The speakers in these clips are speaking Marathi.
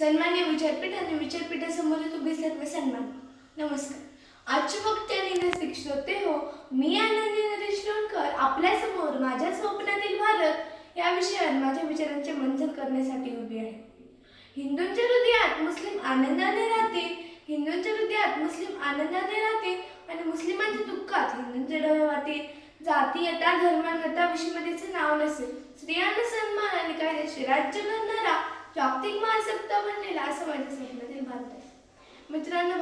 सन्मान्य विचारपीठ आणि विचारपीठासमोर उभे सर्व सन्मान नमस्कार. आजचे वक्ते आणि शिक्षक हो, मी आनंदी नरेश लोणकर आपल्या समोर माझ्या स्वप्नातील भारत या विषयावर माझ्या विचारांचे मंथन करण्यासाठी उभी आहे. हिंदूंच्या हृदयात मुस्लिम आनंदाने राहतील, हिंदूंच्या हृदयात मुस्लिम आनंदाने राहतील आणि मुस्लिमांच्या दुःखात हिंदूंचे डोळे वाहतील. जातीयता धर्मांगता विषमतेचे नाव नसेल, स्त्रियांना सन्मान आणि कायदेशीर राज्य करणारा जागतिक महासत्ता बनलेला असं माझ्या स्वप्नातील भारत आहे. मित्रांनो,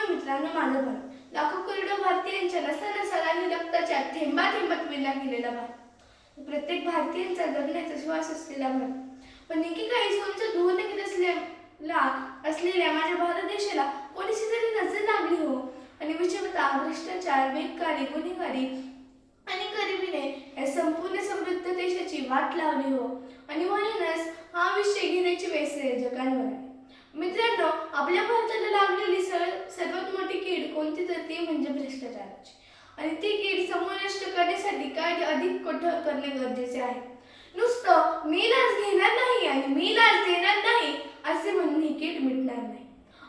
मित्रांनो, माझा भारत लाखो करोडो भारतीयांच्या नसा आणि रक्ताच्या थेंबा थेंबात विला गेलेला भारत, प्रत्येक भारतीयांचा जगण्याचा श्वास असलेला भारत. पण नेमकी काही सोयीचं धूळ निघत असलेल्या माझ्या भारत देशाला कोणीशी तरी नजर लागली हो, आणि विषमता, भ्रष्टाचार, बेकारी, गुन्हेगारी आणि गरिबीने या संपूर्ण समृद्ध देशाची वाट लावली हो, आणि म्हणूनच हा विषय घेण्याची वेळ जगांवर आहे. मित्रांनो, आपल्या भारताला लागलेली सर्वात मोठी कीड कोणती तर ती म्हणजे भ्रष्टाचाराची, आणि ती कीड समूळ नष्ट करण्यासाठी कायदे अधिक कठोर करणे गरजेचे आहे. नुसतं मी लाच घेणार नाही आणि मी लाच देणार नाही असे म्हणून ही कीड मिटणार नाही.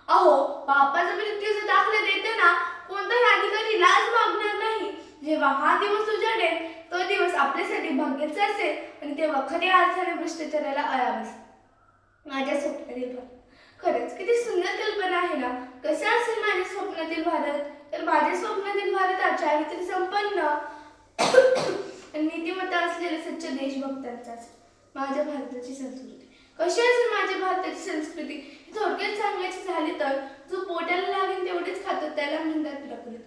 अहो, बापाचा मृत्यूचा दाखला देताना कोणताही अधिकारी लाच मागणार नाही. जेव्हा हा दिवस उजाडेल तो दिवस आपल्यासाठी भाग्याचा असेल, आणि तेव्हा खऱ्या अर्थाने भ्रष्टाचाराला आळा बसेल. माझ्या स्वप्नातील भारत खरंच किती सुंदर कल्पना आहे ना. कसा असेल माझ्या स्वप्नातील भारत? तर माझ्या स्वप्नातील भारत हा चारित्र्य संपन्न आणि नीतिमत्ता असलेल्या सच्च देशभक्तांचा असेल. माझ्या भारताची संस्कृती कशी असेल? माझ्या भारताची संस्कृती थोडक्यात सांगायची झाली तर, जो पोटाला लागेल तेवढेच खातो त्याला म्हणतात प्रकृती,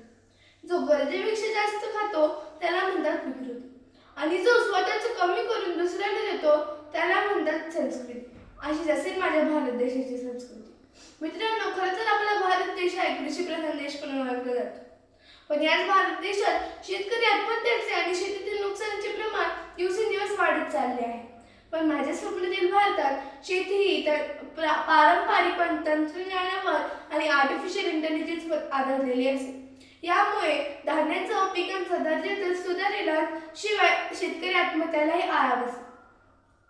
जो गरजेपेक्षा जास्त खातो त्याला म्हणतात विकृती, आणि जो स्वतःच कमी करून दुसऱ्याला देतो त्याला म्हणतात संस्कृती. अशीच असेल माझ्या भारत देशाची संस्कृती. मित्रांनो, खरं तर आपला भारत देश हा कृषीप्रधान देश म्हणून ओळखला जातो, पण याच भारत देशात शेतकरी आत्महत्याचे आणि शेतीतील नुकसानीचे प्रमाण दिवसेंदिवस वाढत चालले आहे. पण माझ्या स्वप्नातील भारतात शेती ही पारंपरिक तंत्रज्ञानावर आणि आर्टिफिशियल इंटेलिजन्सवर आधारलेली असेल. यामुळे धान्याचा पिकांचा दर्जा तर सुधारेल, शिवाय शेतकरी आत्महत्यालाही आळा बसेल.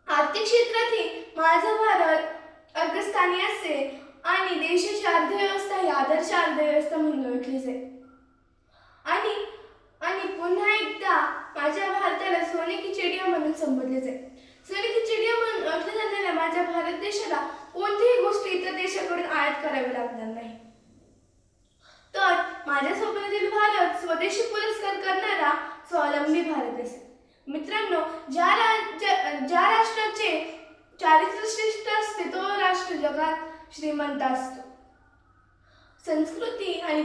आर्थिक क्षेत्रातही माझा भारत अग्रस्थानी असेल, आणि देशाची अर्थव्यवस्था ही आदर्श अर्थव्यवस्था म्हणून ओळखली जाईल. आणि पुन्हा एकदा माझ्या भारताला सोने की चिडिया म्हणून संबोधले जाईल. सोने की चिडिया म्हणून ओळखल्या जाणाऱ्या माझ्या भारत देशाला कोणतीही गोष्ट इतर देशाकडून आयात करावी लागणार नाही. तर माझ्या स्वप्नातील भारत स्वदेशी पुरस्कार करणारा स्वावलंबी भारत असेल. मित्रांनो, ज्या राष्ट्राचे चारित्र्य श्रेष्ठ असते तो राष्ट्र जगात श्रीमंत असतो. संस्कृती आणि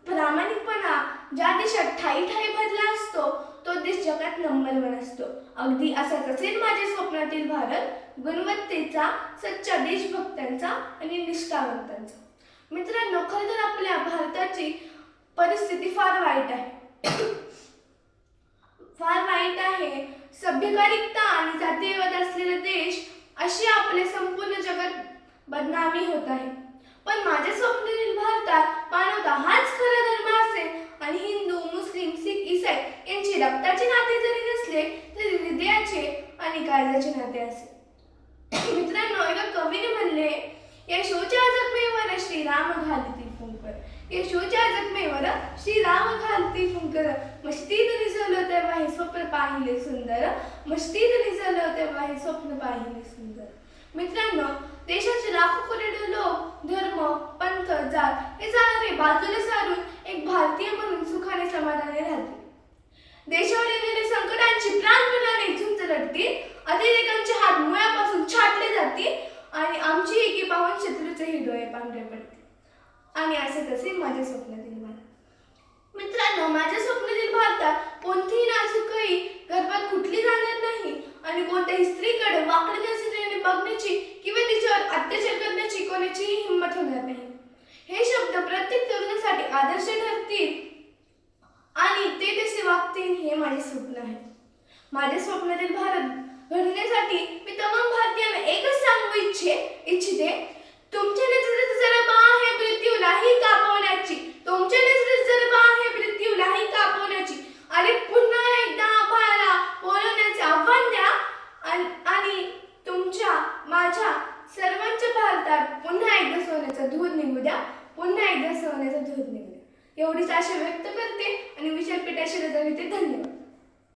प्रामाणिकपणा ज्या देशात ठाई ठाई भरला असतो तो देश जगात नंबर 1 असतो. अगदी असाच असेल माझ्या स्वप्नातील भारत, गुणवत्तेचा, सच्चा देशभक्तांचा आणि निष्ठावंतांचा. मित्रांनो, खरं तर आपल्या भारताची परिस्थिती फार वाईट आहे. सभ्यकारिकता आणि जातीयवाद असलेला देश अशी आपल्या संपूर्ण जगात बदनामी होत आहे. पण माझ्या स्वप्नातील भारतात मानवता हाच खरा धर्म असेल, आणि हिंदू, मुस्लिम, शीख, ईसाई यांचे रक्ताचे नाते जरी नसले तरी हृदयाचे आणि काळजाचे नाते असेल. मित्रांनो, एका कवीने म्हणले, यशोच्या जखमेवर श्रीराम घालती फुंकर, यशोच्या जखमेवर श्रीराम घालती फुंकर, मस्तीत निजलं तेव्हा हे स्वप्न पाहिले सुंदर, मस्तीत निजलं तेव्हा हे स्वप्न पाहिले सुंदर. मित्रांनो, देशाचे लाखो करोडो लोक धर्म, पंथ, जात हे जाणारे बाजूला सारून एक भारतीय म्हणून सुखाने समाधानी राहतील. देशावर येणाऱ्या संकटांची प्राणपणाने झुंज लढतील, अतिरेकांचे हात मुळापासून छाटले जातील, आणि आमची एकी पाहून शत्रूचेही डोळे पांढरे पडतील. आणि असेच असेल माझ्या स्वप्नातील भारत. मित्रांनो, माझ्या स्वप्नातील भारतात कोणतीही नाजूक कळी गर्भात कुठली जाणार नाही, आणि कोणत्याही स्त्रीकडे वाकड्या नजरेने बघण्याची किंवा तिच्यावर अत्याचार करण्याची कोणाचीही हिंमत होणार नाही. हे शब्द प्रत्येक तरुणासाठी आदर्श ठरतील, आणि ते तसे वागतील हे माझे स्वप्न आहे. माझ्या स्वप्नातील भारत घडण्यासाठी मी तमाम भारतीयांना एकच सांगू इच्छिते, तुमच्या नजरेत जर आहे मृत्यूलाही कापवण्याची, तुमच्या नजरेत जर आहे मृत्यूलाही कापवण्याची, आणि पुन्हा एकदा आम्हाला बोलवण्याचे आव्हान द्या, आणि तुमच्या माझ्या सर्वांच्या भारतात सोन्याचा धूर निघू द्या, पुन्हा एकदा सोन्याचा धूर निघू द्या. एवढीच आशा व्यक्त करते आणि